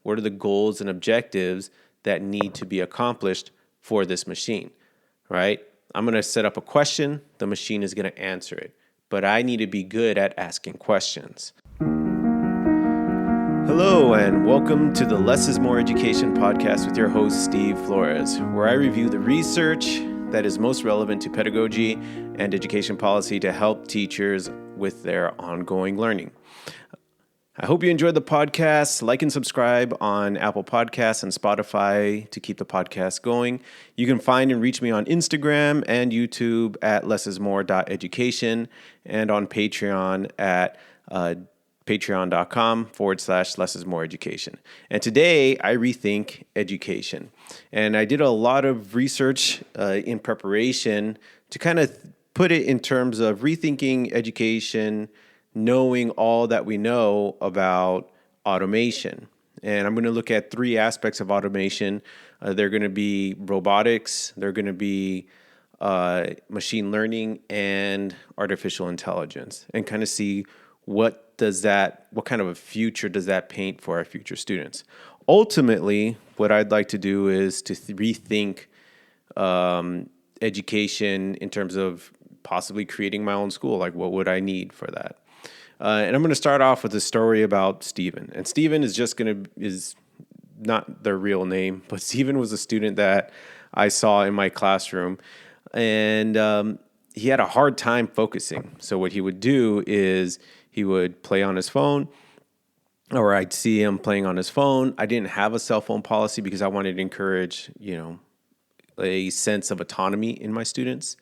What are the goals and objectives that need to be accomplished for this machine, right? I'm going to set up a question. The machine is going to answer it. But I need to be good at asking questions. Hello, and welcome to the Less is More Education podcast with your host, Steve Flores, where I review the research that is most relevant to pedagogy and education policy to help teachers with their ongoing learning. I hope you enjoyed the podcast. Like and subscribe on Apple Podcasts and Spotify to keep the podcast going. You can find and reach me on Instagram and YouTube at lessismore.education and on Patreon at patreon.com/lessismoreeducation. And today I rethink education. And I did a lot of research in preparation to kind of put it in terms of rethinking education, knowing all that we know about automation. And I'm going to look at three aspects of automation. They're going to be robotics, they're going to be machine learning, and artificial intelligence, and kind of see what kind of a future does that paint for our future students. Ultimately, what I'd like to do is to rethink education in terms of possibly creating my own school. Like, what would I need for that? And I'm going to start off with a story about Stephen. And Stephen is not their real name, but Stephen was a student that I saw in my classroom, and he had a hard time focusing. So what he would do is he would play on his phone, or I'd see him playing on his phone. I didn't have a cell phone policy because I wanted to encourage, a sense of autonomy in my students.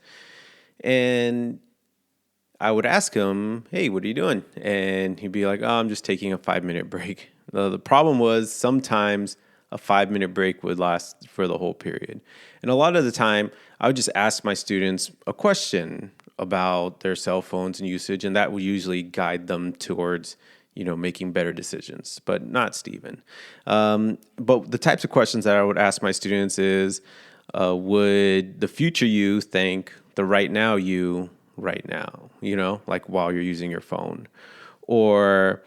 And I would ask him, "Hey, what are you doing?" And he'd be like, "Oh, I'm just taking a 5-minute break." The problem was sometimes a 5-minute break would last for the whole period. And a lot of the time, I would just ask my students a question about their cell phones and usage, and that would usually guide them towards, making better decisions, but not Stephen. But the types of questions that I would ask my students is, would the future you thank the right now you right now, like while you're using your phone? Or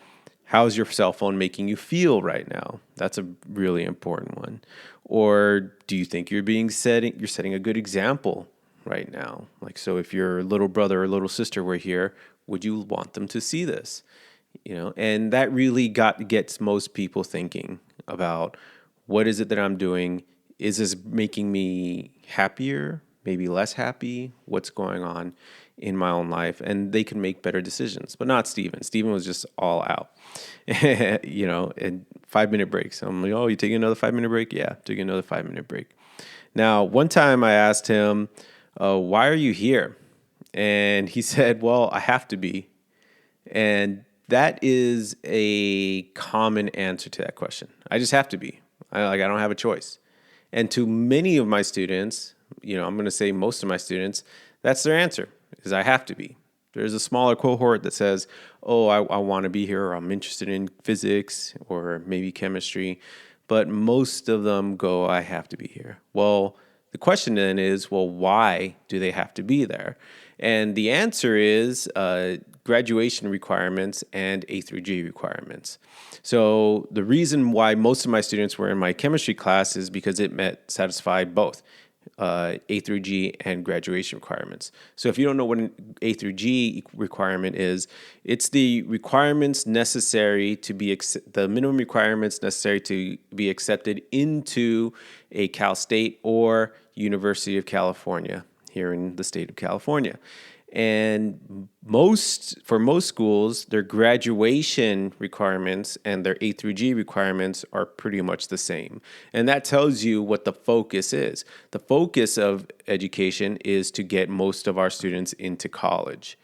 how's your cell phone making you feel right now? That's a really important one. Or do you think you're setting a good example right now? Like, so if your little brother or little sister were here, would you want them to see this? And that really gets most people thinking about, what is it that I'm doing? Is this making me happier? Maybe less happy? What's going on in my own life? And they can make better decisions, but not Stephen. Stephen was just all out, and 5-minute breaks. I'm like, "Oh, you taking another 5-minute break?" "Yeah, taking another 5-minute break." Now, one time I asked him, "Why are you here?" And he said, "Well, I have to be." And that is a common answer to that question. I just have to be. I don't have a choice. And to many of my students, I'm going to say most of my students, that's their answer, is I have to be. There's a smaller cohort that says, "Oh, I want to be here, or I'm interested in physics or maybe chemistry." But most of them go, "I have to be here." Well, the question then is, well, why do they have to be there? And the answer is graduation requirements and A through G requirements. So the reason why most of my students were in my chemistry class is because it satisfied both A through G and graduation requirements. So if you don't know what an A through G requirement is, it's the requirements necessary to be the minimum requirements necessary to be accepted into a Cal State or University of California here in the state of California. And for most schools, their graduation requirements and their A through G requirements are pretty much the same. And that tells you what the focus is. The focus of education is to get most of our students into college.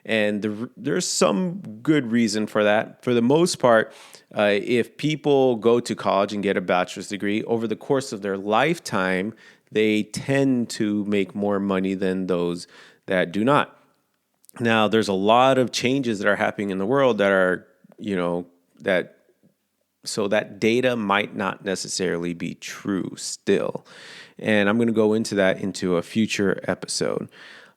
And there's some good reason for that. For the most part, if people go to college and get a bachelor's degree, over the course of their lifetime, they tend to make more money than those that do not. Now, there's a lot of changes that are happening in the world that are, so that data might not necessarily be true still. And I'm going to go into that into a future episode.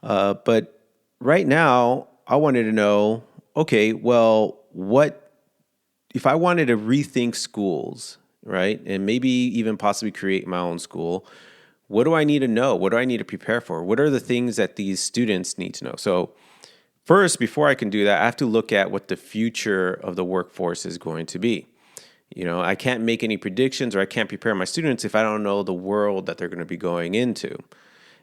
But right now, I wanted to know, okay, well, what if I wanted to rethink schools right? And maybe even possibly create my own school. What do I need to know? What do I need to prepare for? What are the things that these students need to know? So first, before I can do that, I have to look at what the future of the workforce is going to be. I can't make any predictions or I can't prepare my students if I don't know the world that they're going to be going into.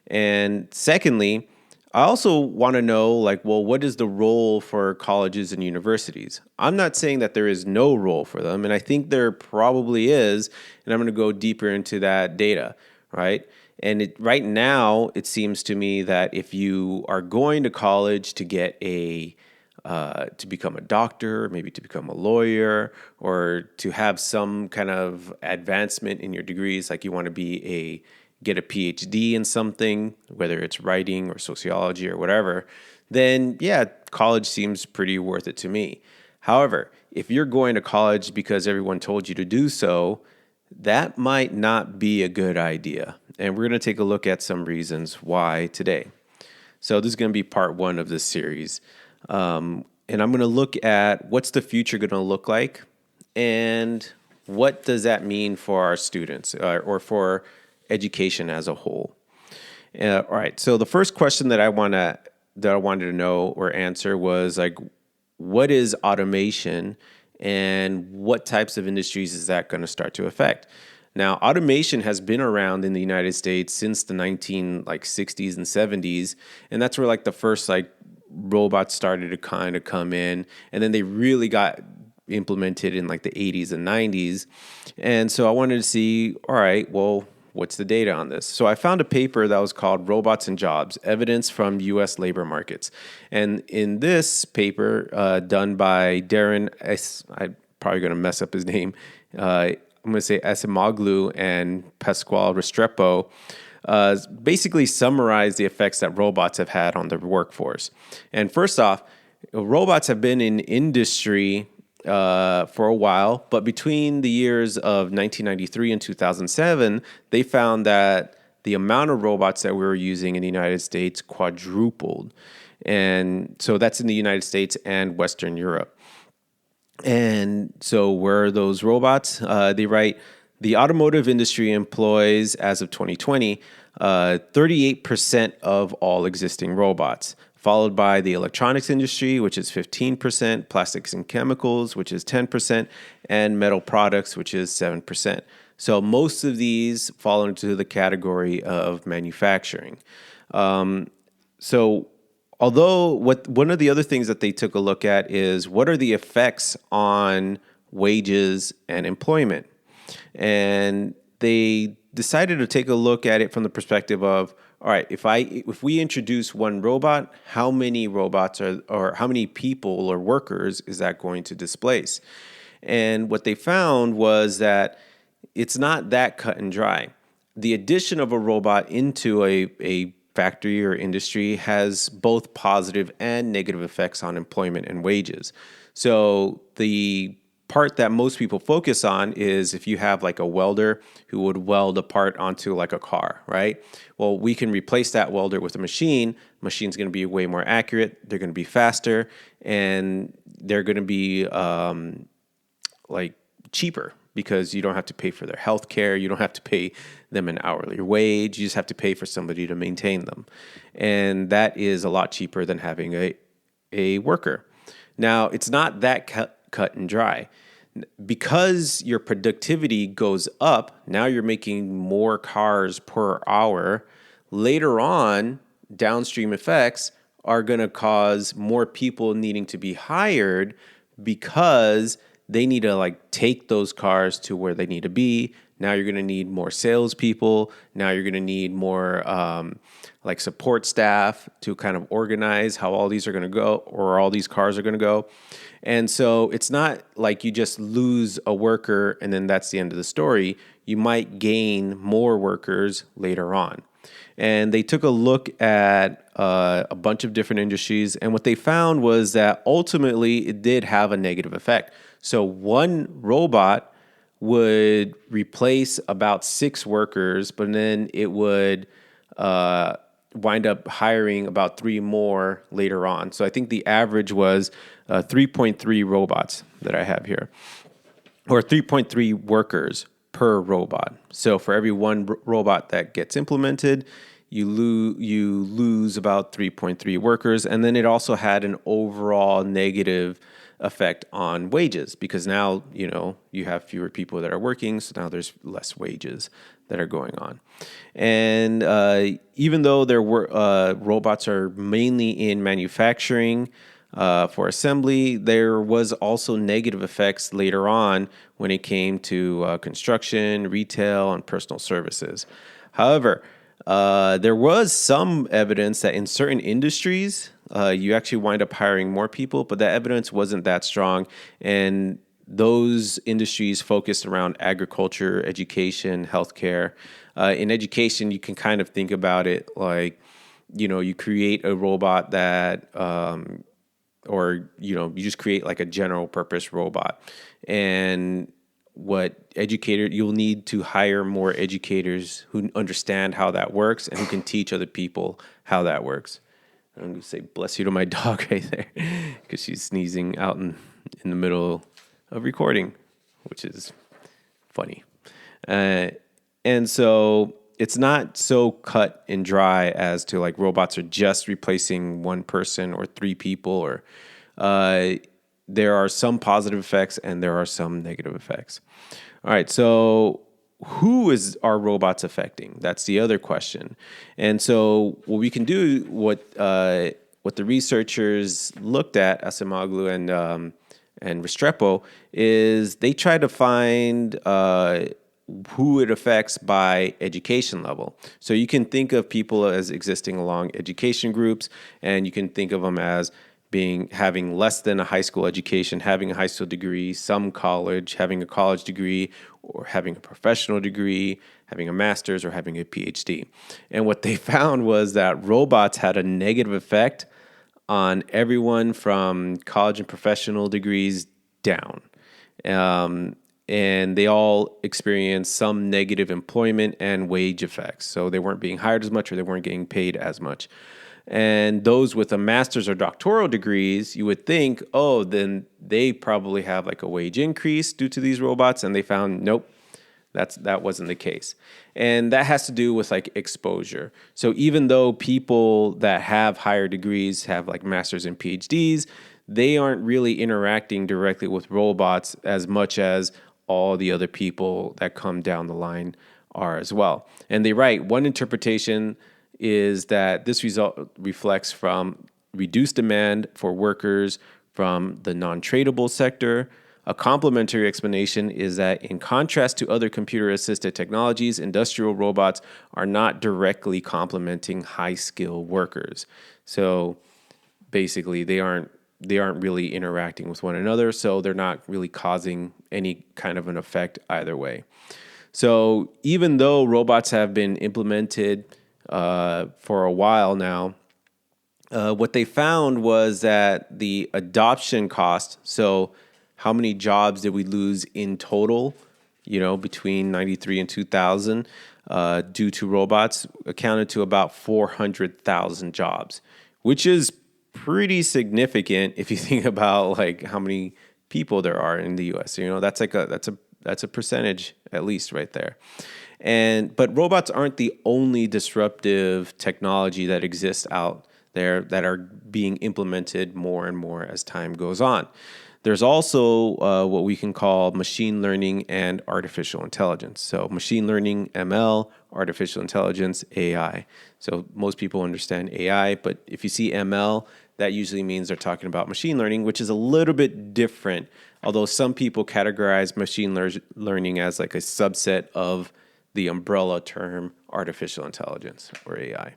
And secondly, I also want to know, what is the role for colleges and universities? I'm not saying that there is no role for them, and I think there probably is, and I'm going to go deeper into that data, right? And right now, it seems to me that if you are going to college to get to become a doctor, maybe to become a lawyer, or to have some kind of advancement in your degrees, like you want to get a PhD in something, whether it's writing or sociology or whatever, then yeah, college seems pretty worth it to me. However, if you're going to college because everyone told you to do so, that might not be a good idea. And we're going to take a look at some reasons why today. So this is going to be part one of this series. And I'm going to look at what's the future going to look like and what does that mean for our students or for education as a whole. All right. So the first question that I wanted to know or answer was what is automation and what types of industries is that going to start to affect? Now, automation has been around in the United States since the 60s and 70s, and that's where the first robots started to kind of come in, and then they really got implemented in the 80s and 90s. And so I wanted to see, all right, well, what's the data on this? So I found a paper that was called Robots and Jobs, Evidence from U.S. Labor Markets. And in this paper, done by Darren I'm probably going to mess up his name, I'm going to say Esimoglu and Pasquale Restrepo, basically summarize the effects that robots have had on the workforce. And first off, robots have been in industry for a while, but between the years of 1993 and 2007, they found that the amount of robots that we were using in the United States quadrupled. And so that's in the United States and Western Europe. And so where are those robots? They write, the automotive industry employs, as of 2020, 38% of all existing robots, followed by the electronics industry, which is 15%, plastics and chemicals, which is 10%, and metal products, which is 7%. So most of these fall into the category of manufacturing. So although one of the other things that they took a look at is what are the effects on wages and employment? And they decided to take a look at it from the perspective of, all right, if we introduce one robot, how many robots or how many people or workers is that going to displace? And what they found was that it's not that cut and dry. The addition of a robot into a factory or industry has both positive and negative effects on employment and wages. So the part that most people focus on is if you have a welder who would weld a part onto a car, right? Well, we can replace that welder with a machine. Machine's going to be way more accurate. They're going to be faster, and they're going to be cheaper because you don't have to pay for their health care. You don't have to pay them an hourly wage. You just have to pay for somebody to maintain them. And that is a lot cheaper than having a worker. Now, it's not that cut and dry. Because your productivity goes up, now you're making more cars per hour. Later on, downstream effects are going to cause more people needing to be hired because they need to take those cars to where they need to be. Now you're going to need more salespeople. Now you're going to need more support staff to kind of organize how all these are going to go or all these cars are going to go. And so it's not like you just lose a worker and then that's the end of the story. You might gain more workers later on. And they took a look at a bunch of different industries. And what they found was that ultimately it did have a negative effect. So one robot would replace about 6 workers, but then it would wind up hiring about 3 more later on. So I think the average was 3.3 robots that I have here, or 3.3 workers per robot. So for every one robot that gets implemented, you lose about 3.3 workers. And then it also had an overall negative effect on wages because now, you have fewer people that are working. So now there's less wages that are going on. And even though there were robots are mainly in manufacturing for assembly, there was also negative effects later on when it came to construction, retail, and personal services. However, there was some evidence that in certain industries, you actually wind up hiring more people, but that evidence wasn't that strong. And those industries focused around agriculture, education, healthcare. In education, you can kind of think about it like, you create a robot that, you just create like a general purpose robot. And you'll need to hire more educators who understand how that works and who can teach other people how that works. I'm going to say bless you to my dog right there because she's sneezing out in the middle of recording, which is funny. And so it's not so cut and dry as to like robots are just replacing one person or three people, or there are some positive effects and there are some negative effects. All right, so who are robots affecting? That's the other question. And so what we can do, what the researchers looked at, Asimoglu and Restrepo, is they try to find who it affects by education level. So you can think of people as existing along education groups, and you can think of them as having less than a high school education, having a high school degree, some college, having a college degree, or having a professional degree, having a master's, or having a PhD. And what they found was that robots had a negative effect on everyone from college and professional degrees down. And they all experienced some negative employment and wage effects. So they weren't being hired as much, or they weren't getting paid as much. And those with a master's or doctoral degrees, you would think, then they probably have like a wage increase due to these robots. And they found, nope, that wasn't the case. And that has to do with like exposure. So even though people that have higher degrees have like masters and PhDs, they aren't really interacting directly with robots as much as all the other people that come down the line are as well. And they write, one interpretation is that this result reflects from reduced demand for workers from the non-tradable sector. A complementary explanation is that in contrast to other computer-assisted technologies, industrial robots are not directly complementing high-skill workers. So basically, they aren't really interacting with one another, so they're not really causing any kind of an effect either way. So even though robots have been implemented for a while now, what they found was that the adoption cost, so how many jobs did we lose in total, between 93 and 2000 due to robots, accounted to about 400,000 jobs, which is pretty significant if you think about like how many people there are in the US. That's like that's a percentage at least right there. But robots aren't the only disruptive technology that exists out there that are being implemented more and more as time goes on. There's also what we can call machine learning and artificial intelligence. So machine learning, ML, artificial intelligence, AI. So most people understand AI, but if you see ML, that usually means they're talking about machine learning, which is a little bit different, although some people categorize machine learning as like a subset of the umbrella term artificial intelligence or AI.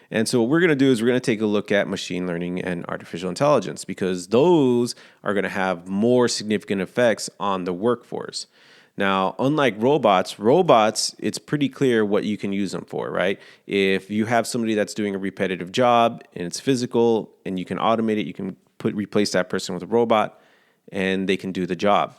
And so what we're going to do is we're going to take a look at machine learning and artificial intelligence because those are going to have more significant effects on the workforce. Now, unlike robots, it's pretty clear what you can use them for, right? If you have somebody that's doing a repetitive job and it's physical and you can automate it, you can replace that person with a robot and they can do the job.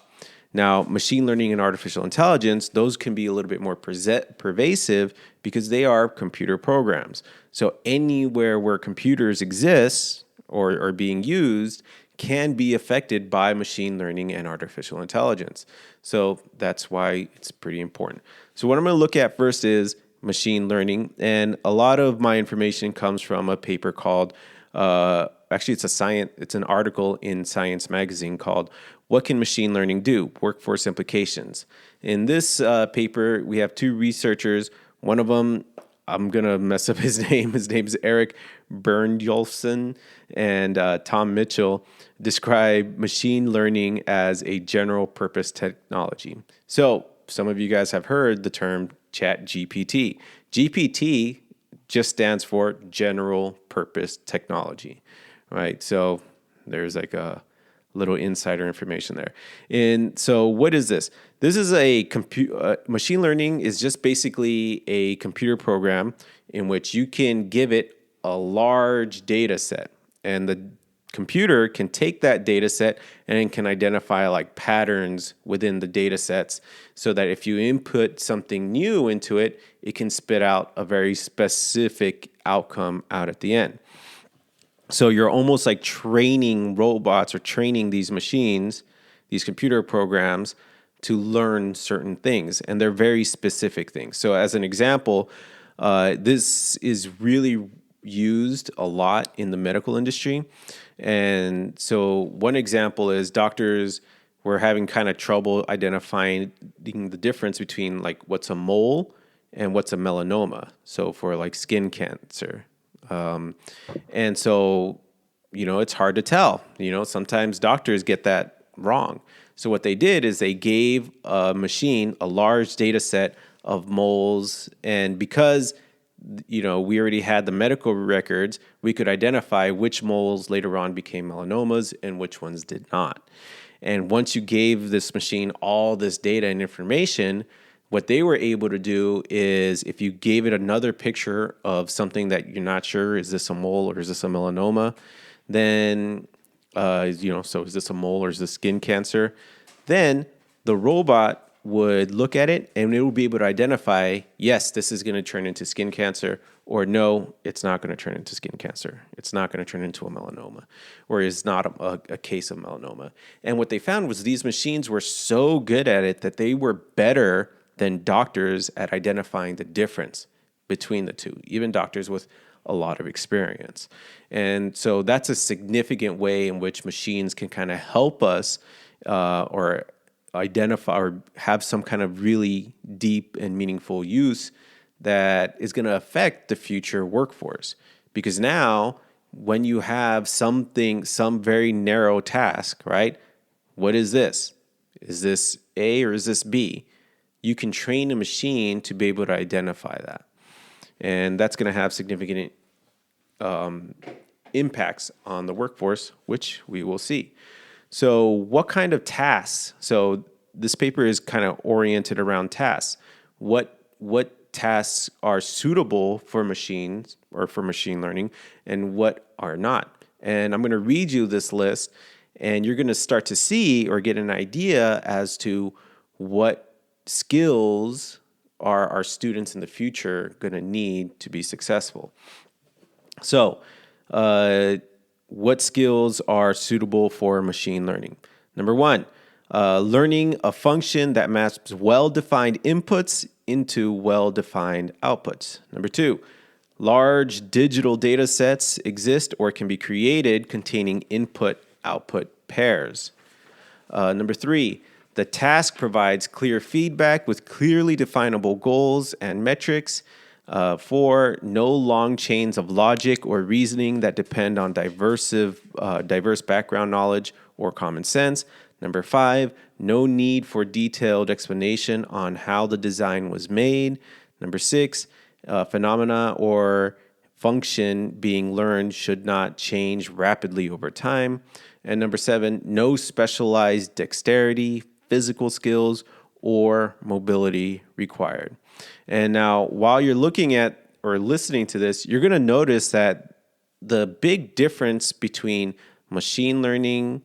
Now, machine learning and artificial intelligence, those can be a little bit more pervasive because they are computer programs. So anywhere where computers exist or are being used can be affected by machine learning and artificial intelligence. So that's why it's pretty important. So what I'm going to look at first is machine learning. And a lot of my information comes from a paper called, actually it's an article in Science Magazine called "What Can Machine Learning Do? Workforce Implications." In this paper, we have two researchers. One of them, I'm going to mess up his name. His name is Eric Bernjolfsson, and Tom Mitchell describe machine learning as a general purpose technology. So some of you guys have heard the term Chat GPT. GPT just stands for general purpose technology, right? So there's like a little insider information there. And so what is this? This is machine learning is just basically a computer program in which you can give it a large data set, and the computer can take that data set and it can identify like patterns within the data sets, so that if you input something new into it, it can spit out a very specific outcome out at the end. So you're almost like training robots or training these machines, these computer programs, to learn certain things, and they're very specific things. So as an example, this is really used a lot in the medical industry. And so one example is doctors were having kind of trouble identifying the difference between like what's a mole and what's a melanoma. So for like skin cancer. And so, it's hard to tell. Sometimes doctors get that wrong. So what they did is they gave a machine a large data set of moles, and because we already had the medical records, we could identify which moles later on became melanomas and which ones did not. And once you gave this machine all this data and information, what they were able to do is, if you gave it another picture of something that you're not sure, is this a mole or is this a melanoma, then, so is this a mole or is this skin cancer? Then the robot would look at it and it will be able to identify, yes, this is going to turn into skin cancer, or no, it's not going to turn into skin cancer. It's not going to turn into a melanoma, or is not a case of melanoma. And what they found was these machines were so good at it that they were better than doctors at identifying the difference between the two, even doctors with a lot of experience. And so that's a significant way in which machines can kind of help us or identify or have some kind of really deep and meaningful use that is going to affect the future workforce. Because now, when you have some very narrow task, right? What is this? Is this A or is this B? You can train a machine to be able to identify that. And that's going to have significant impacts on the workforce, which we will see. So what kind of tasks? So this paper is kind of oriented around tasks. What tasks are suitable for machines or for machine learning, and what are not? And I'm going to read you this list, and you're going to start to see or get an idea as to what skills are our students in the future going to need to be successful. So, what skills are suitable for machine learning? Number one, learning a function that maps well-defined inputs into well-defined outputs. Number two, large digital data sets exist or can be created containing input-output pairs. Number three, the task provides clear feedback with clearly definable goals and metrics. 4, no long chains of logic or reasoning that depend on diverse background knowledge or common sense. Number 5, no need for detailed explanation on how the design was made. Number 6, phenomena or function being learned should not change rapidly over time. And number 7, no specialized dexterity, physical skills, or mobility required. And now, while you're looking at or listening to this, you're going to notice that the big difference between machine learning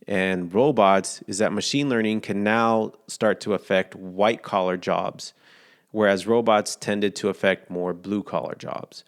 and robots is that machine learning can now start to affect white-collar jobs, whereas robots tended to affect more blue-collar jobs.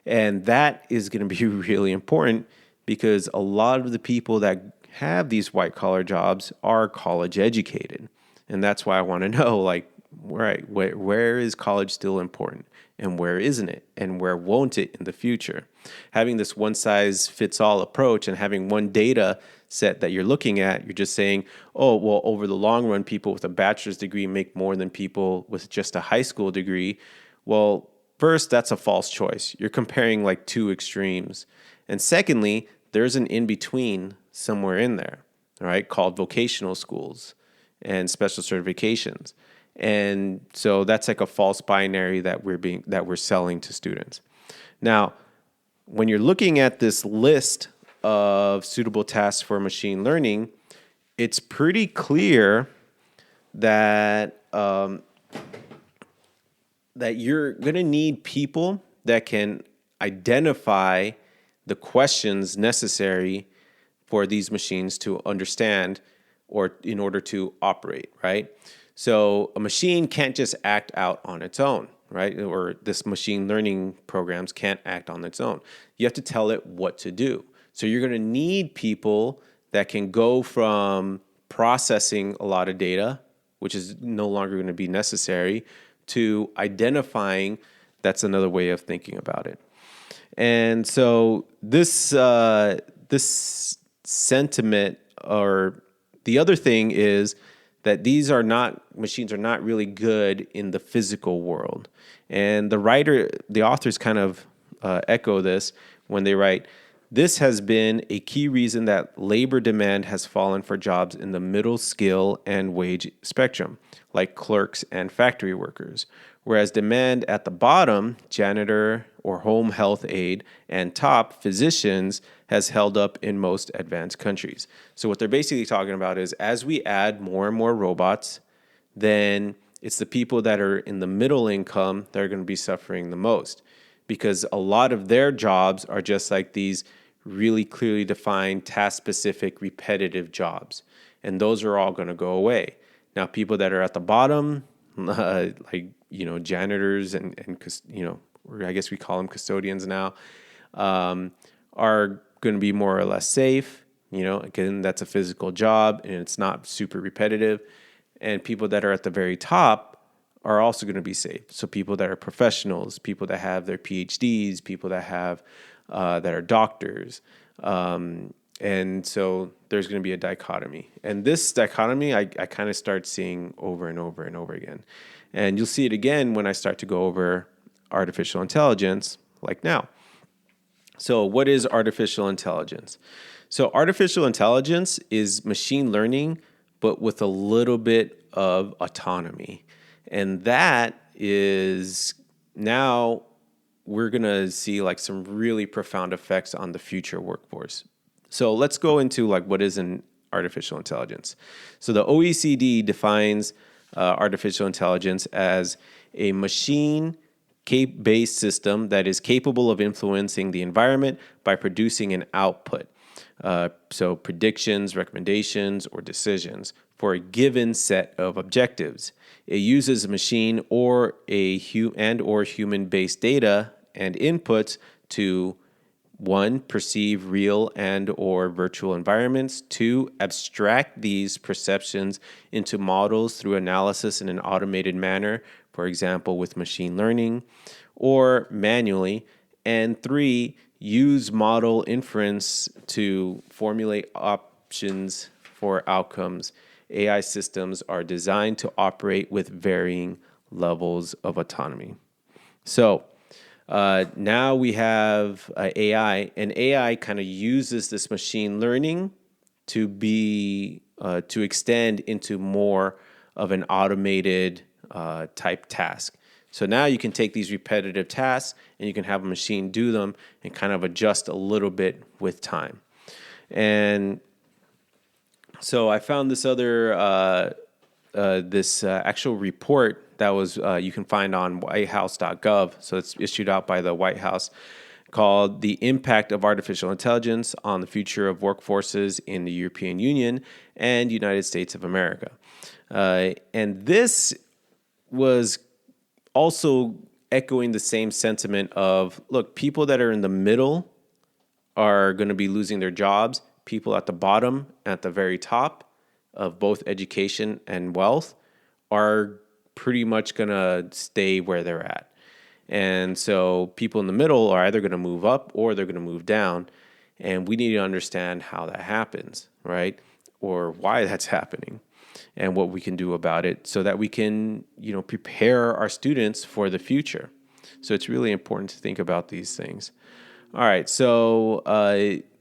And that is going to be really important because a lot of the people that have these white collar jobs are college educated. And that's why I want to know, like, right, where is college still important and where isn't it and where won't it in the future? Having this one size fits all approach and having one data set that you're looking at, you're just saying, oh, well, over the long run, people with a bachelor's degree make more than people with just a high school degree. Well, first, that's a false choice. You're comparing like two extremes. And secondly, there's an in-between somewhere in there, all right, called vocational schools and special certifications. And so that's like a false binary that we're selling to students. Now, when you're looking at this list of suitable tasks for machine learning, it's pretty clear that that you're going to need people that can identify the questions necessary for these machines to understand or in order to operate, right? So a machine can't just act out on its own, right? Or this machine learning programs can't act on its own. You have to tell it what to do. So you're going to need people that can go from processing a lot of data, which is no longer going to be necessary, to identifying. That's another way of thinking about it. And so this sentiment, or the other thing is that machines are not really good in the physical world. And the authors kind of echo this when they write, this has been a key reason that labor demand has fallen for jobs in the middle skill and wage spectrum, like clerks and factory workers, whereas demand at the bottom, janitor or home health aide, and top, physicians, has held up in most advanced countries. So what they're basically talking about is as we add more and more robots, then it's the people that are in the middle income that are going to be suffering the most, because a lot of their jobs are just like these really clearly defined, task-specific, repetitive jobs. And those are all going to go away. Now, people that are at the bottom, janitors and or I guess we call them custodians now, are going to be more or less safe. Again, that's a physical job and it's not super repetitive. And people that are at the very top are also going to be safe. So people that are professionals, people that have their PhDs, people that have that are doctors. And so there's going to be a dichotomy. And this dichotomy, I kind of start seeing over and over and over again. And you'll see it again when I start to go over artificial intelligence, like now. So what is artificial intelligence? So artificial intelligence is machine learning, but with a little bit of autonomy. And that is now we're going to see like some really profound effects on the future workforce. So let's go into like what is an artificial intelligence. So the OECD defines artificial intelligence as a machine-based system that is capable of influencing the environment by producing an output. So predictions, recommendations, or decisions for a given set of objectives. It uses a machine or or human-based data and inputs to 1, perceive real and or virtual environments. 2, abstract these perceptions into models through analysis in an automated manner, for example, with machine learning, or manually. And 3, use model inference to formulate options for outcomes. AI systems are designed to operate with varying levels of autonomy. So now we have AI, and AI kind of uses this machine learning to extend into more of an automated type task. So now you can take these repetitive tasks and you can have a machine do them and kind of adjust a little bit with time. And so I found this other actual report that was you can find on whitehouse.gov. So it's issued out by the White House, called The Impact of Artificial Intelligence on the Future of Workforces in the European Union and United States of America. And this was also echoing the same sentiment of, look, people that are in the middle are going to be losing their jobs. people at the bottom, at the very top of both education and wealth are pretty much going to stay where they're at. And so people in the middle are either going to move up or they're going to move down. And we need to understand how that happens, right? Or why that's happening and what we can do about it so that we can, prepare our students for the future. So it's really important to think about these things. All right. So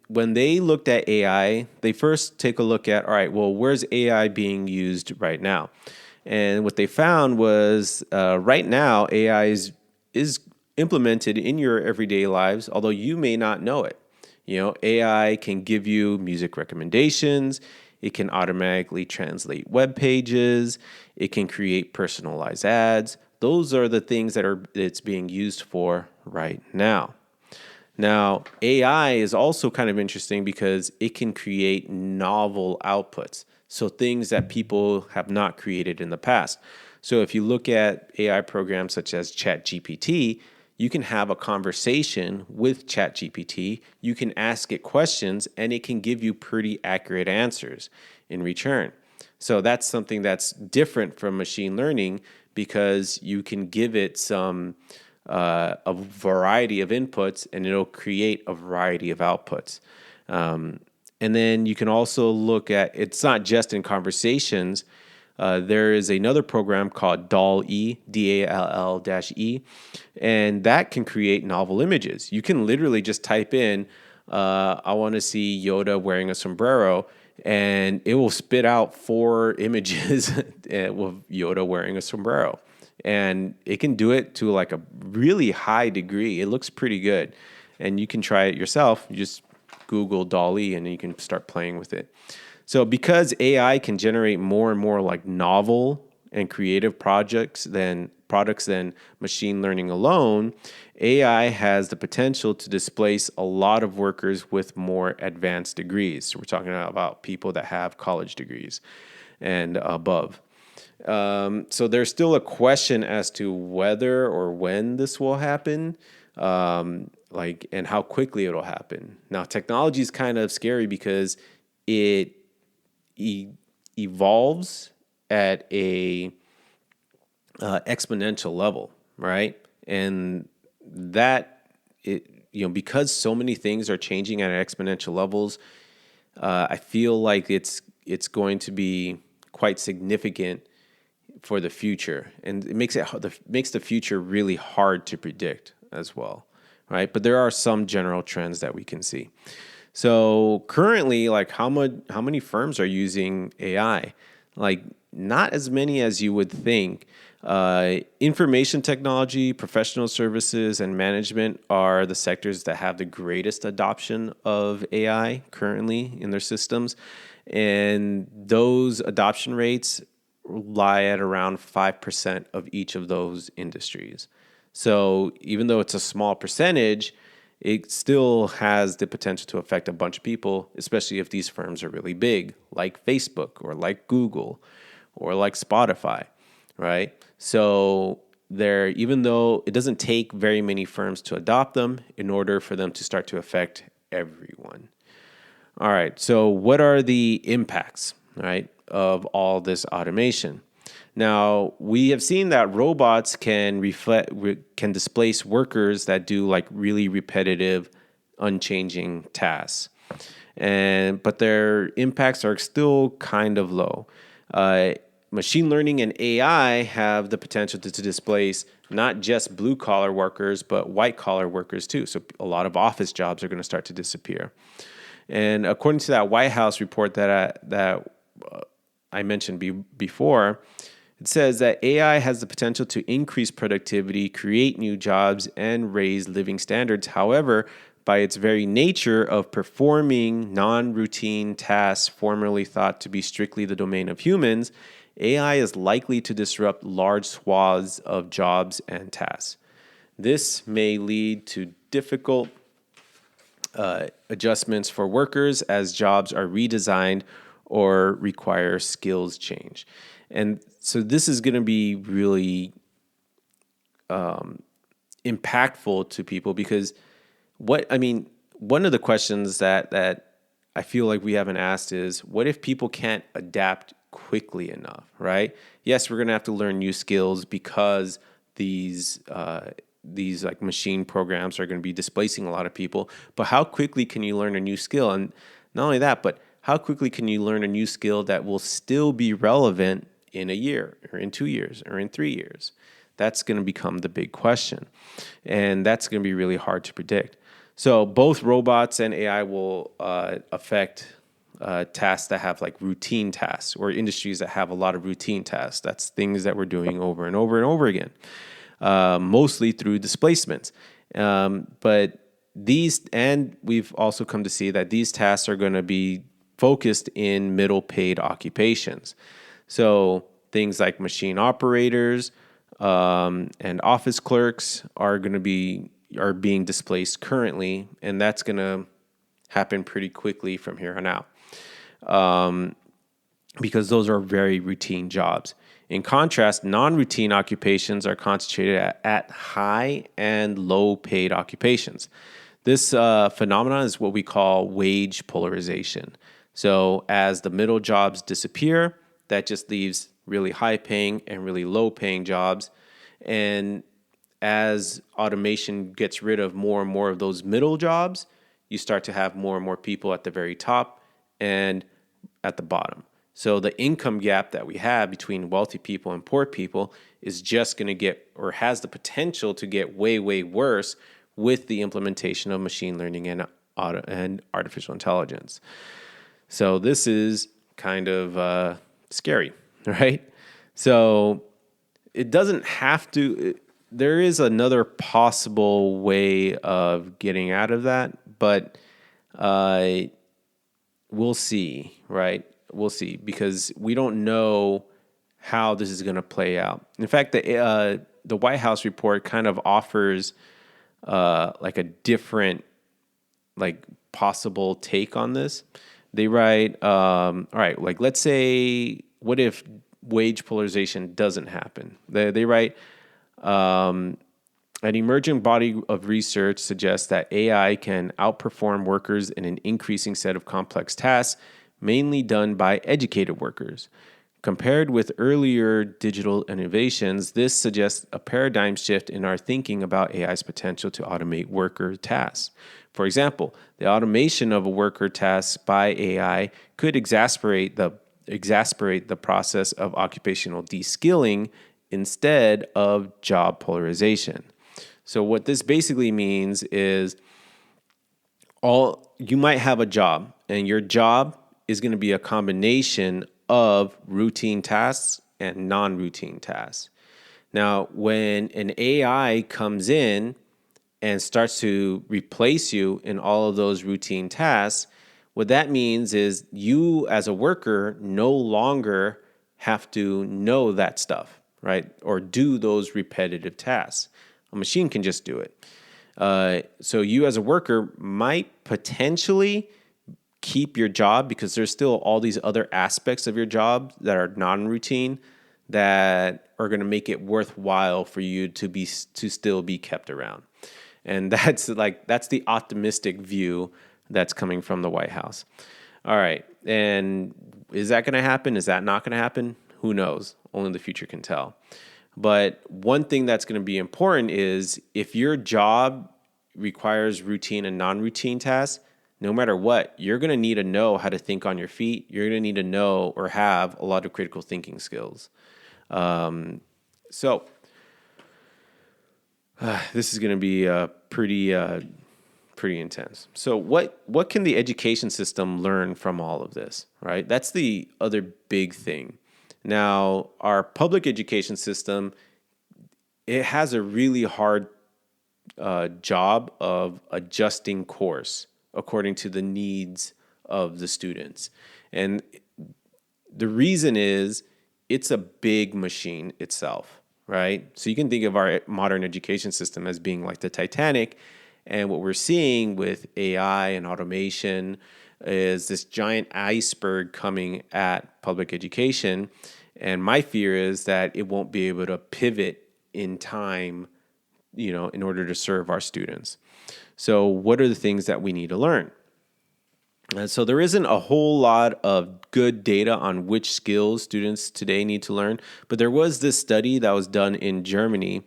when they looked at AI, they first take a look at, all right, well, where's AI being used right now? And what they found was right now, AI is implemented in your everyday lives, although you may not know it. AI can give you music recommendations. It can automatically translate web pages. It can create personalized ads. Those are the things that it's being used for right now. Now, AI is also kind of interesting because it can create novel outputs. So things that people have not created in the past. So if you look at AI programs such as ChatGPT, you can have a conversation with ChatGPT. You can ask it questions and it can give you pretty accurate answers in return. So that's something that's different from machine learning because you can give it a variety of inputs and it'll create a variety of outputs. And then you can also look at, it's not just in conversations. There is another program called DALL-E, DALL-E, and that can create novel images. You can literally just type in, I want to see Yoda wearing a sombrero, and it will spit out 4 images with Yoda wearing a sombrero. And it can do it to like a really high degree. It looks pretty good. And you can try it yourself. You just Google DALL-E and you can start playing with it. So because AI can generate more and more like novel and creative products than machine learning alone, AI has the potential to displace a lot of workers with more advanced degrees. So we're talking about people that have college degrees and above. So there's still a question as to whether or when this will happen, and how quickly it'll happen. Now, technology is kind of scary because it evolves at a exponential level, right? And because so many things are changing at exponential levels, I feel like it's going to be quite significant for the future, and it makes the future really hard to predict as well, right? But there are some general trends that we can see. So currently, like how many firms are using AI? Like not as many as you would think. Information technology, professional services, and management are the sectors that have the greatest adoption of AI currently in their systems, and those adoption rates lie at around 5% of each of those industries. So even though it's a small percentage, it still has the potential to affect a bunch of people, especially if these firms are really big, like Facebook or like Google or like Spotify, right? So even though it doesn't take very many firms to adopt them in order for them to start to affect everyone. All right, so what are the impacts, right, of all this automation? Now, we have seen that robots can displace workers that do like really repetitive, unchanging tasks, but their impacts are still kind of low. Machine learning and AI have the potential to displace not just blue collar workers, but white collar workers too. So a lot of office jobs are going to start to disappear. And according to that White House report that I mentioned before, it says that AI has the potential to increase productivity, create new jobs, and raise living standards. However, by its very nature of performing non-routine tasks formerly thought to be strictly the domain of humans, AI is likely to disrupt large swaths of jobs and tasks. This may lead to difficult adjustments for workers as jobs are redesigned or require skills change. And so this is going to be really impactful to people because one of the questions that I feel like we haven't asked is, what if people can't adapt quickly enough, right? Yes, we're going to have to learn new skills because these like machine programs are going to be displacing a lot of people. But how quickly can you learn a new skill? And not only that, but how quickly can you learn a new skill that will still be relevant in a year or in 2 years or in 3 years? That's going to become the big question. And that's going to be really hard to predict. So both robots and AI will affect tasks that have like routine tasks, or industries that have a lot of routine tasks. That's things that we're doing over and over and over again, mostly through displacements. But we've also come to see that these tasks are going to be focused in middle paid occupations. So things like machine operators and office clerks are being displaced currently, and that's going to happen pretty quickly from here on out, because those are very routine jobs. In contrast, non-routine occupations are concentrated at high and low paid occupations. This phenomenon is what we call wage polarization. So as the middle jobs disappear, that just leaves really high paying and really low paying jobs. And as automation gets rid of more and more of those middle jobs, you start to have more and more people at the very top and at the bottom. So the income gap that we have between wealthy people and poor people is just going to get, or has the potential to get, way, way worse with the implementation of machine learning and artificial intelligence. So this is kind of scary, right? So it doesn't have to. There is another possible way of getting out of that, but we'll see, right? We'll see, because we don't know how this is going to play out. In fact, the White House report kind of offers like a different, like, possible take on this. They write, all right, like, let's say, what if wage polarization doesn't happen? They write, an emerging body of research suggests that AI can outperform workers in an increasing set of complex tasks, mainly done by educated workers. Compared with earlier digital innovations, this suggests a paradigm shift in our thinking about AI's potential to automate worker tasks. For example, the automation of a worker task by AI could exacerbate the process of occupational de-skilling instead of job polarization. So what this basically means is, you might have a job, and your job is going to be a combination of routine tasks and non-routine tasks. Now, when an AI comes in and starts to replace you in all of those routine tasks, what that means is you as a worker no longer have to know that stuff, right? Or do those repetitive tasks. A machine can just do it. So you as a worker might potentially keep your job, because there's still all these other aspects of your job that are non-routine that are going to make it worthwhile for you to still be kept around. And that's the optimistic view that's coming from the White House. All right. And is that going to happen? Is that not going to happen? Who knows? Only the future can tell. But one thing that's going to be important is, if your job requires routine and non-routine tasks, no matter what, you're going to need to know how to think on your feet. You're going to need to know or have a lot of critical thinking skills. So this is going to be pretty intense. So what can the education system learn from all of this, right? That's the other big thing. Now, our public education system, it has a really hard job of adjusting course according to the needs of the students. And the reason is, it's a big machine itself, right? So you can think of our modern education system as being like the Titanic, and what we're seeing with AI and automation is this giant iceberg coming at public education. And my fear is that it won't be able to pivot in time, in order to serve our students. So what are the things that we need to learn? And so there isn't a whole lot of good data on which skills students today need to learn, but there was this study that was done in Germany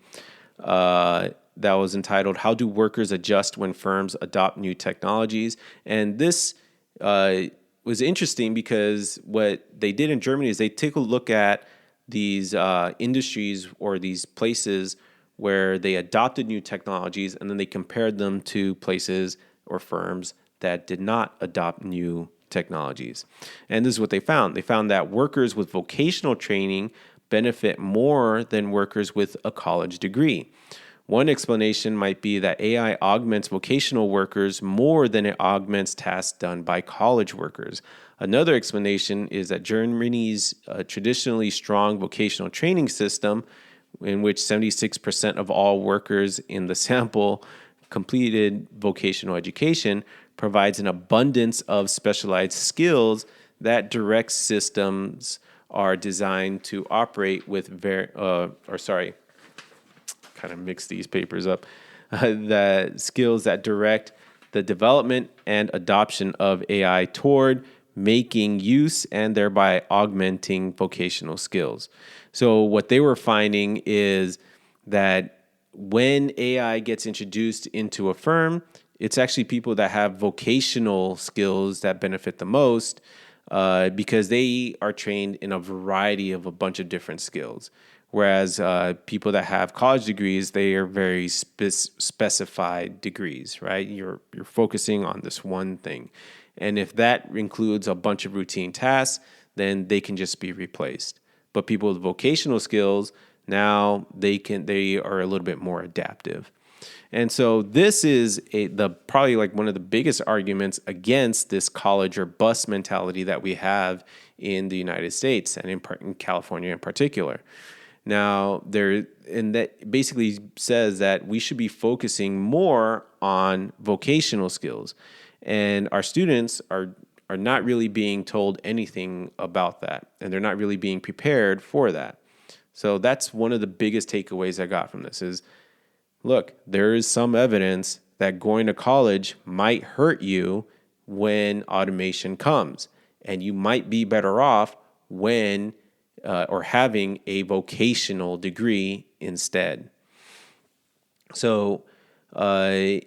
that was entitled "How Do Workers Adjust When Firms Adopt New Technologies?" And this was interesting because what they did in Germany is they took a look at these industries or these places where they adopted new technologies, and then they compared them to places or firms that did not adopt new technologies. And this is what they found. They found that workers with vocational training benefit more than workers with a college degree. One explanation might be that AI augments vocational workers more than it augments tasks done by college workers. Another explanation is that Germany's traditionally strong vocational training system, in which 76% of all workers in the sample completed vocational education, provides an abundance of specialized skills that direct systems are designed to operate with kind of mix these papers up, the skills that direct the development and adoption of AI toward making use and thereby augmenting vocational skills. So what they were finding is that when AI gets introduced into a firm, it's actually people that have vocational skills that benefit the most because they are trained in a variety of a bunch of different skills. Whereas people that have college degrees, they are very specified degrees, right? You're focusing on this one thing. And if that includes a bunch of routine tasks, then they can just be replaced. But people with vocational skills, now they are a little bit more adaptive. And so this is probably like one of the biggest arguments against this college or bus mentality that we have in the United States and in California in particular. Now, that basically says that we should be focusing more on vocational skills. And our students are not really being told anything about that. And they're not really being prepared for that. So that's one of the biggest takeaways I got from this is, look, there is some evidence that going to college might hurt you when automation comes. And you might be better off when or having a vocational degree instead. So we're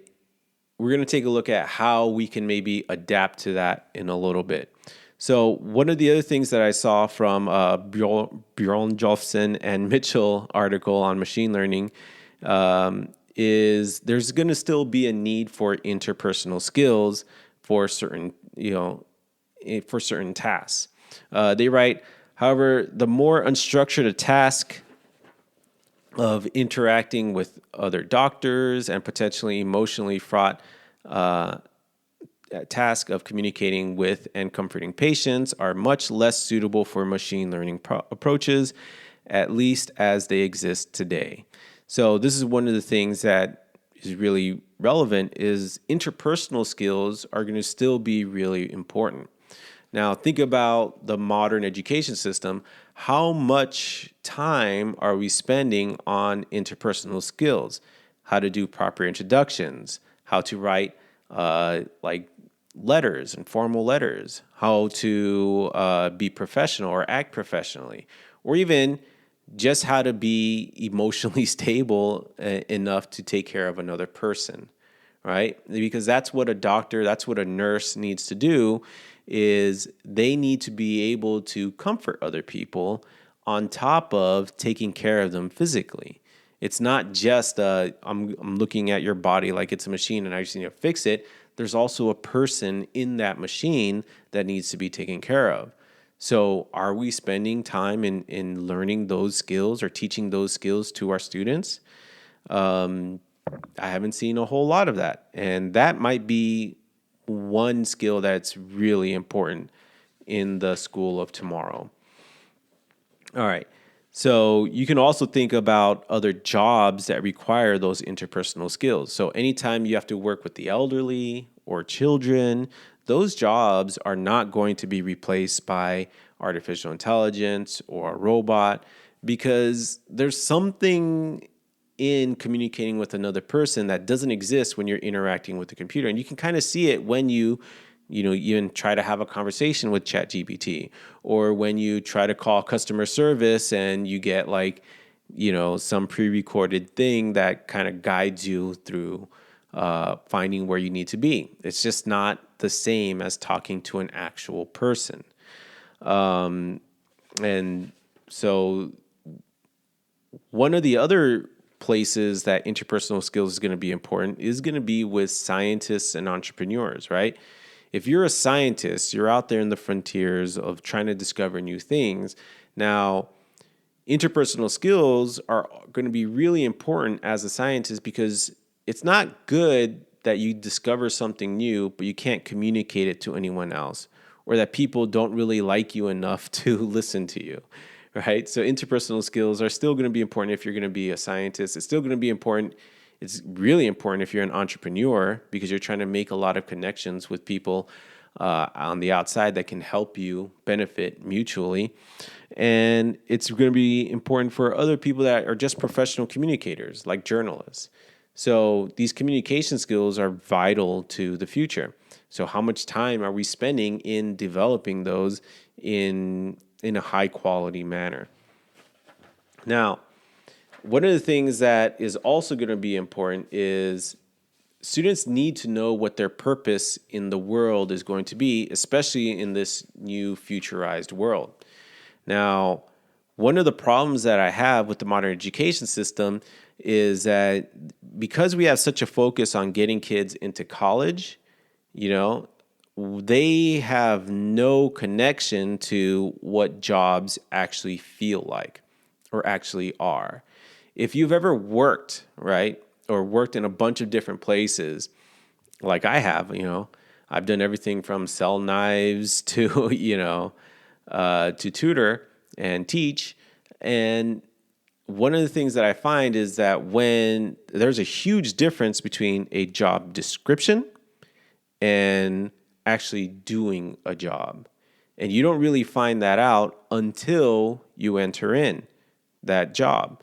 going to take a look at how we can maybe adapt to that in a little bit. So one of the other things that I saw from Bjornjolfsson and Mitchell article on machine learning is there's going to still be a need for interpersonal skills for certain tasks. They write, however, the more unstructured a task of interacting with other doctors and potentially emotionally fraught task of communicating with and comforting patients are much less suitable for machine learning approaches, at least as they exist today. So this is one of the things that is really relevant is interpersonal skills are going to still be really important. Now, think about the modern education system. How much time are we spending on interpersonal skills? How to do proper introductions, how to write like letters and formal letters, how to be professional or act professionally, or even just how to be emotionally stable enough to take care of another person, right? Because that's what a doctor, that's what a nurse needs to do, is they need to be able to comfort other people on top of taking care of them physically. It's not just I'm looking at your body like it's a machine and I just need to fix it. There's also a person in that machine that needs to be taken care of. So are we spending time in learning those skills or teaching those skills to our students? I haven't seen a whole lot of that. And that might be one skill that's really important in the school of tomorrow. All right. So you can also think about other jobs that require those interpersonal skills. So anytime you have to work with the elderly or children, those jobs are not going to be replaced by artificial intelligence or a robot because there's something in communicating with another person that doesn't exist when you're interacting with the computer. And you can kind of see it when you even try to have a conversation with ChatGPT, or when you try to call customer service and you get like, some pre-recorded thing that kind of guides you through finding where you need to be. It's just not the same as talking to an actual person. And so one of the other places that interpersonal skills is going to be important is going to be with scientists and entrepreneurs, right? If you're a scientist, you're out there in the frontiers of trying to discover new things. Now, interpersonal skills are going to be really important as a scientist, because it's not good that you discover something new, but you can't communicate it to anyone else, or that people don't really like you enough to listen to you, right? So interpersonal skills are still going to be important if you're going to be a scientist. It's still going to be important. It's really important if you're an entrepreneur, because you're trying to make a lot of connections with people on the outside that can help you benefit mutually. And it's going to be important for other people that are just professional communicators, like journalists. So these communication skills are vital to the future. So how much time are we spending in developing those in a high quality manner? Now, one of the things that is also going to be important is students need to know what their purpose in the world is going to be, especially in this new futurized world. Now, one of the problems that I have with the modern education system is that because we have such a focus on getting kids into college, they have no connection to what jobs actually feel like or actually are. If you've ever worked, right, or worked in a bunch of different places, like I have, I've done everything from sell knives to, to tutor and teach. And one of the things that I find is that when there's a huge difference between a job description and actually doing a job. And you don't really find that out until you enter in that job.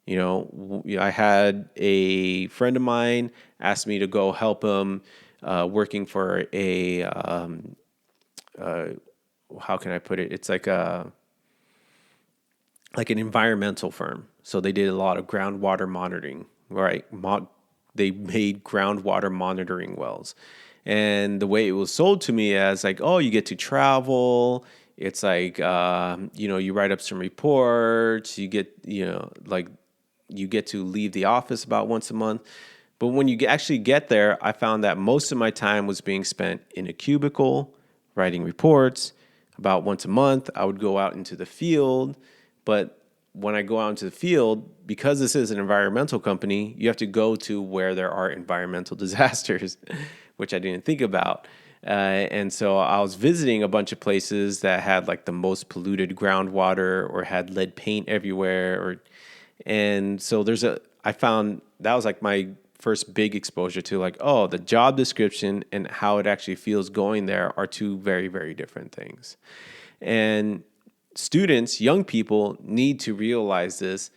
I had a friend of mine ask me to go help him working for a, how can I put it? It's like an environmental firm. So they did a lot of groundwater monitoring, right? They made groundwater monitoring wells. And the way it was sold to me as like, oh, you get to travel. It's like, you write up some reports. You get, you get to leave the office about once a month. But when you actually get there, I found that most of my time was being spent in a cubicle, writing reports. About once a month, I would go out into the field. But when I go out into the field, because this is an environmental company, you have to go to where there are environmental disasters, which I didn't think about. And so I was visiting a bunch of places that had like the most polluted groundwater or had lead paint everywhere. And so I found that was like my first big exposure to like, oh, the job description and how it actually feels going there are two very, very different things. And students, young people, need to realize this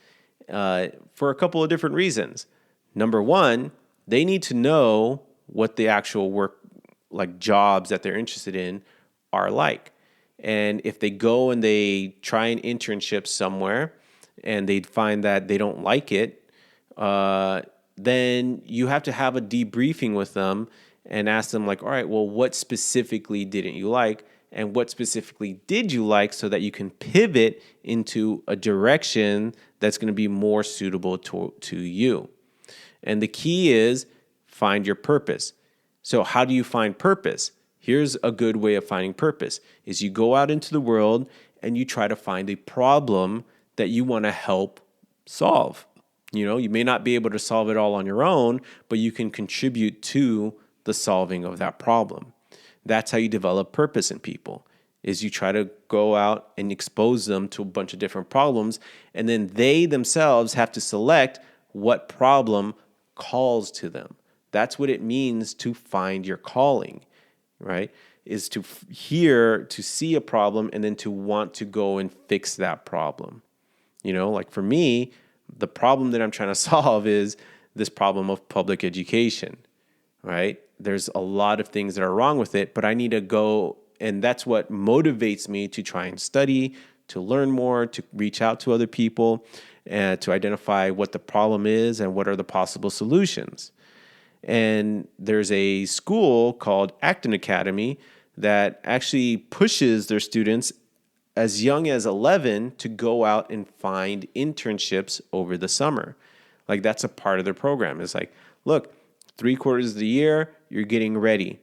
for a couple of different reasons. Number one, they need to know what the actual work, like jobs that they're interested in, are like. And if they go and they try an internship somewhere and they find that they don't like it, then you have to have a debriefing with them and ask them like, all right, well, what specifically didn't you like? And what specifically did you like, so that you can pivot into a direction that's going to be more suitable to you. And the key is find your purpose. So how do you find purpose? Here's a good way of finding purpose is you go out into the world and you try to find a problem that you want to help solve. You may not be able to solve it all on your own, but you can contribute to the solving of that problem. That's how you develop purpose in people, is you try to go out and expose them to a bunch of different problems, and then they themselves have to select what problem calls to them. That's what it means to find your calling, right? Is to see a problem and then to want to go and fix that problem. Like for me, the problem that I'm trying to solve is this problem of public education, right? there's a lot of things that are wrong with it, but I need to go, and that's what motivates me to try and study, to learn more, to reach out to other people, and to identify what the problem is and what are the possible solutions. And there's a school called Acton Academy that actually pushes their students as young as 11 to go out and find internships over the summer. Like, that's a part of their program. It's like, look, 3/4 of the year, you're getting ready.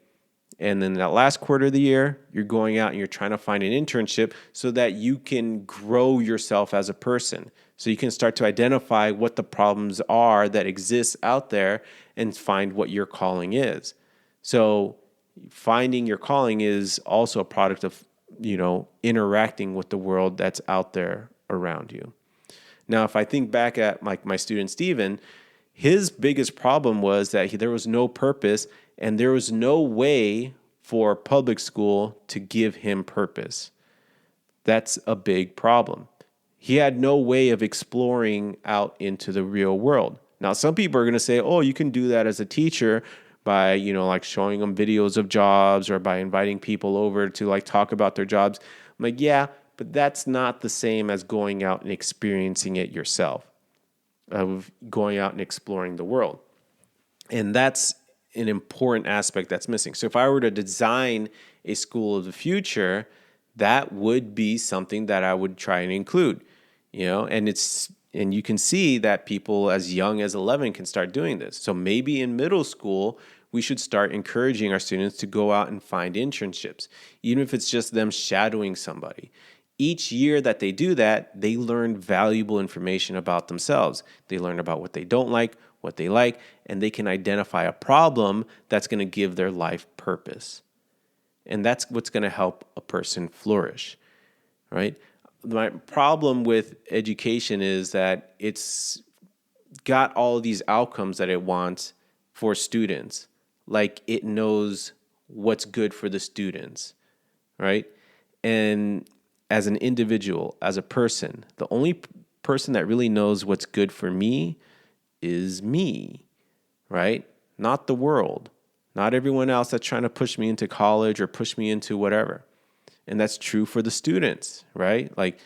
And then that last quarter of the year, you're going out and you're trying to find an internship so that you can grow yourself as a person. So you can start to identify what the problems are that exist out there and find what your calling is. So finding your calling is also a product of, interacting with the world that's out there around you. Now, if I think back at my student, Steven, his biggest problem was that there was no purpose and there was no way for public school to give him purpose. That's a big problem. He had no way of exploring out into the real world. Now, some people are going to say, oh, you can do that as a teacher by, showing them videos of jobs or by inviting people over to talk about their jobs. I'm like, yeah, but that's not the same as going out and experiencing it yourself, of going out and exploring the world. And that's an important aspect that's missing. So if I were to design a school of the future, that would be something that I would try and include, and you can see that people as young as 11 can start doing this. So maybe in middle school, we should start encouraging our students to go out and find internships, even if it's just them shadowing somebody. Each year that they do that, they learn valuable information about themselves. They learn about what they don't like, what they like, and they can identify a problem that's going to give their life purpose. And that's what's going to help a person flourish, right? My problem with education is that it's got all of these outcomes that it wants for students. Like, it knows what's good for the students, right? And as an individual, as a person, the only person that really knows what's good for me is me, right? Not the world, not everyone else that's trying to push me into college or push me into whatever. And that's true for the students, right? Like,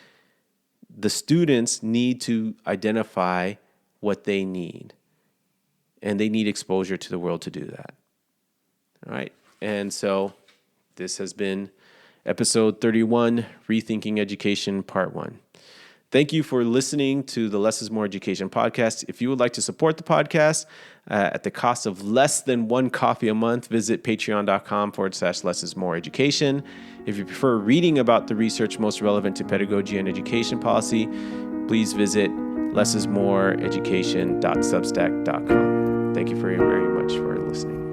the students need to identify what they need, and they need exposure to the world to do that. All right. And so this has been episode 31, Rethinking Education, Part 1. Thank you for listening to the Less is More Education podcast. If you would like to support the podcast at the cost of less than one coffee a month, visit patreon.com/Less is More Education. If you prefer reading about the research most relevant to pedagogy and education policy, please visit lessismoreeducation.substack.com. Thank you very, very much for listening.